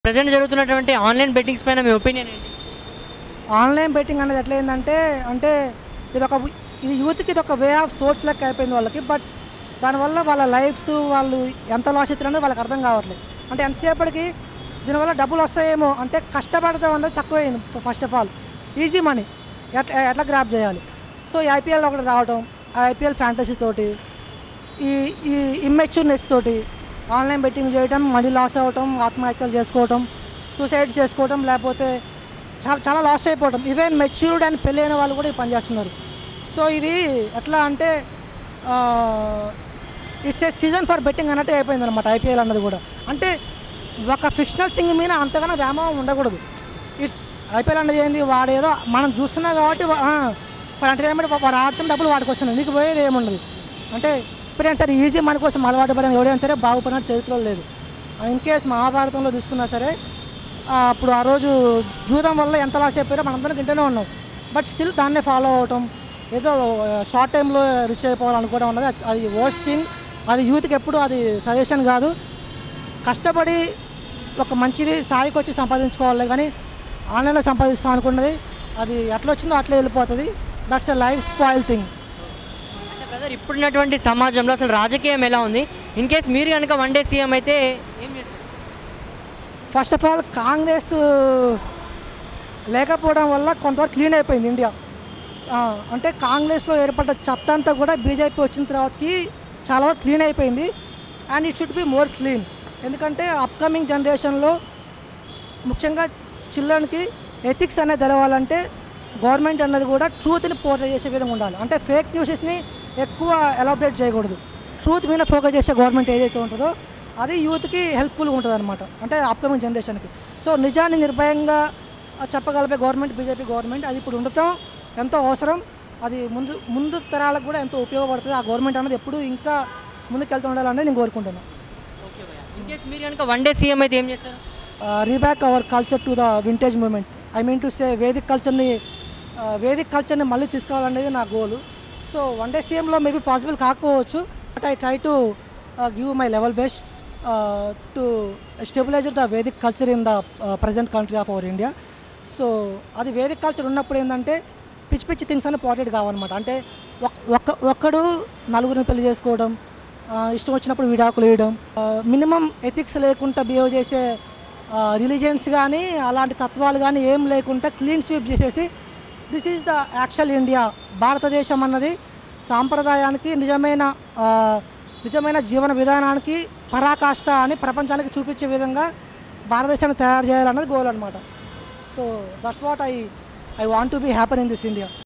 Present జరుగుతున్నటువంటి online bettings పైన మీ opinion ఏంటి? ఆన్‌లైన్ బెట్టింగ్ అనేది ఎట్లా అయిందంటే, అంటే ఇదొక ఇది యూత్‌కి ఇదొక వే ఆఫ్ సోర్స్ లెక్క అయిపోయింది వాళ్ళకి. బట్ దానివల్ల వాళ్ళ లైఫ్స్ వాళ్ళు ఎంత లాస్ అవుతారనేది వాళ్ళకి అర్థం కావట్లేదు. అంటే ఎంతసేపటికి దీనివల్ల డబ్బులు వస్తాయేమో అంటే కష్టపడతాం అనేది తక్కువైంది. First of all easy money ఎట్లా గ్రాప్ చేయాలి. సో ఈ ఐపీఎల్ ఒకటి రావడం, ఆ ఐపీఎల్ ఫ్యాంటసీ తోటి ఈ ఈ ఇమ్మెచ్యూర్నెస్ తోటి ఆన్లైన్ బెట్టింగ్ చేయడం, మనీ లాస్ అవ్వటం, ఆత్మహత్యలు చేసుకోవటం, సూసైడ్ చేసుకోవటం, లేకపోతే చాలా చాలా లాస్ అయిపోవటం. ఈవెన్ మెచ్యూర్డ్ అండ్ పెళ్ళైన వాళ్ళు కూడా ఈ పని చేస్తున్నారు. సో ఇది ఎట్లా అంటే it's a season for betting అన్నట్టు అయిపోయింది అనమాట ఐపీఎల్ అన్నది కూడా. అంటే ఒక ఫిక్షనల్ థింగ్ మీద అంతగానో వ్యామోహం ఉండకూడదు. ఇట్స్ ఐపీఎల్ అనేది ఏంది, వాడేదో మనం చూస్తున్నాం కాబట్టి ఫర్ ఎంటర్టైన్మెంట్ వాడు ఆడుతున్న డబ్బులు వాడికి వస్తున్నాయి, నీకు పోయేది ఏముండదు. అంటే ఎప్పుడైనా సరే ఈజీ మన కోసం అలవాటు పడిన ఎవడైనా సరే బాగుపడిన చరిత్రలో లేదు. ఇన్ కేస్ మహాభారతంలో తీసుకున్నా సరే అప్పుడు ఆ రోజు జూదం వల్ల ఎంత లాస్ అయిపోయారో మనందరం వింటూనే ఉన్నాం. బట్ స్టిల్ దాన్నే ఫాలో అవటం, ఏదో షార్ట్ టైంలో రిచ్ అయిపోవాలనుకోవడం అన్నది అది వర్స్ట్ థింగ్. అది యూత్కి ఎప్పుడు అది సజెషన్ కాదు. కష్టపడి ఒక మంచిది స్థాయికి వచ్చి సంపాదించుకోవాలి, కానీ ఆన్లైన్లో సంపాదిస్తాం అనుకున్నది అది ఎట్లా వచ్చిందో అట్లా వెళ్ళిపోతుంది. That's a life spoil thing. అంటే బ్రదర్, ఇప్పుడున్నటువంటి సమాజంలో అసలు రాజకీయం ఎలా ఉంది? ఇన్ కేస్ మీరు కనుక వన్ డే సీఎం అయితే ఏం చేస్తారు? ఫస్ట్ ఆఫ్ ఆల్ కాంగ్రెస్ లేకపోవడం వల్ల కొంతవరకు క్లీన్ అయిపోయింది ఇండియా. అంటే కాంగ్రెస్లో ఏర్పడ్డ చెత్త అంతా కూడా బీజేపీ వచ్చిన తర్వాతకి చాలా వరకు క్లీన్ అయిపోయింది. And it should be more clean. ఎందుకంటే అప్కమింగ్ జనరేషన్లో ముఖ్యంగా చిల్డ్రన్కి ఎథిక్స్ అనేది తెలవాలంటే గవర్నమెంట్ అన్నది కూడా ట్రూత్ని పోర్ట్రే చేసే విధంగా ఉండాలి. అంటే ఫేక్ న్యూసెస్ని ఎక్కువ ఎలాబరేట్ చేయకూడదు. ట్రూత్ మీద ఫోకస్ చేసే గవర్నమెంట్ ఏదైతే ఉంటుందో అది యూత్కి హెల్ప్ఫుల్గా ఉంటుంది అనమాట, అంటే అప్కమింగ్ జనరేషన్కి. సో నిజాన్ని నిర్భయంగా చెప్పగలిగే గవర్నమెంట్ బీజేపీ గవర్నమెంట్, అది ఇప్పుడు ఉండటం ఎంతో అవసరం. అది ముందు తరాలకు కూడా ఎంతో ఉపయోగపడుతుంది. ఆ గవర్నమెంట్ అనేది ఎప్పుడు ఇంకా ముందుకెళ్తూ ఉండాలనేది నేను కోరుకుంటున్నాను. ఓకే భయ్యా, ఇన్ కేస్ మీరు కనుక వన్ డే సీఎం అయితే ఏం చేస్తారు? Reback our culture to the vintage moment. I mean to say Vedic కల్చర్ని మళ్ళీ తీసుకురావాలనేది నా గోలు. సో వన్ డే సీఎంలో మేబీ పాసిబుల్ కాకపోవచ్చు, but I try to give my level best to stabilise the Vedic culture in the present country of our India. So అది Vedic culture ఉన్నప్పుడు ఏంటంటే పిచ్చి పిచ్చి థింగ్స్ అన్నీ పాటెడ్ కావన్నమాట. అంటే ఒక్కడు నలుగురిని పెళ్లి చేసుకోవడం, ఇష్టం వచ్చినప్పుడు విడాకులు వేయడం, మినిమం ఎథిక్స్ లేకుండా బిహేవ్ చేసే రిలీజియన్స్ కానీ అలాంటి తత్వాలు కానీ ఏం లేకుండా క్లీన్ స్వీప్ చేసేసి this is the actual India. భారతదేశం అన్నది సాంప్రదాయానికి నిజమైన జీవన విధానానికి పరాకాష్ట అని ప్రపంచానికి చూపించే విధంగా భారతదేశాన్ని తయారు చేయాలన్నది గోల్ అనమాట. So that's what I want to be happen in this India.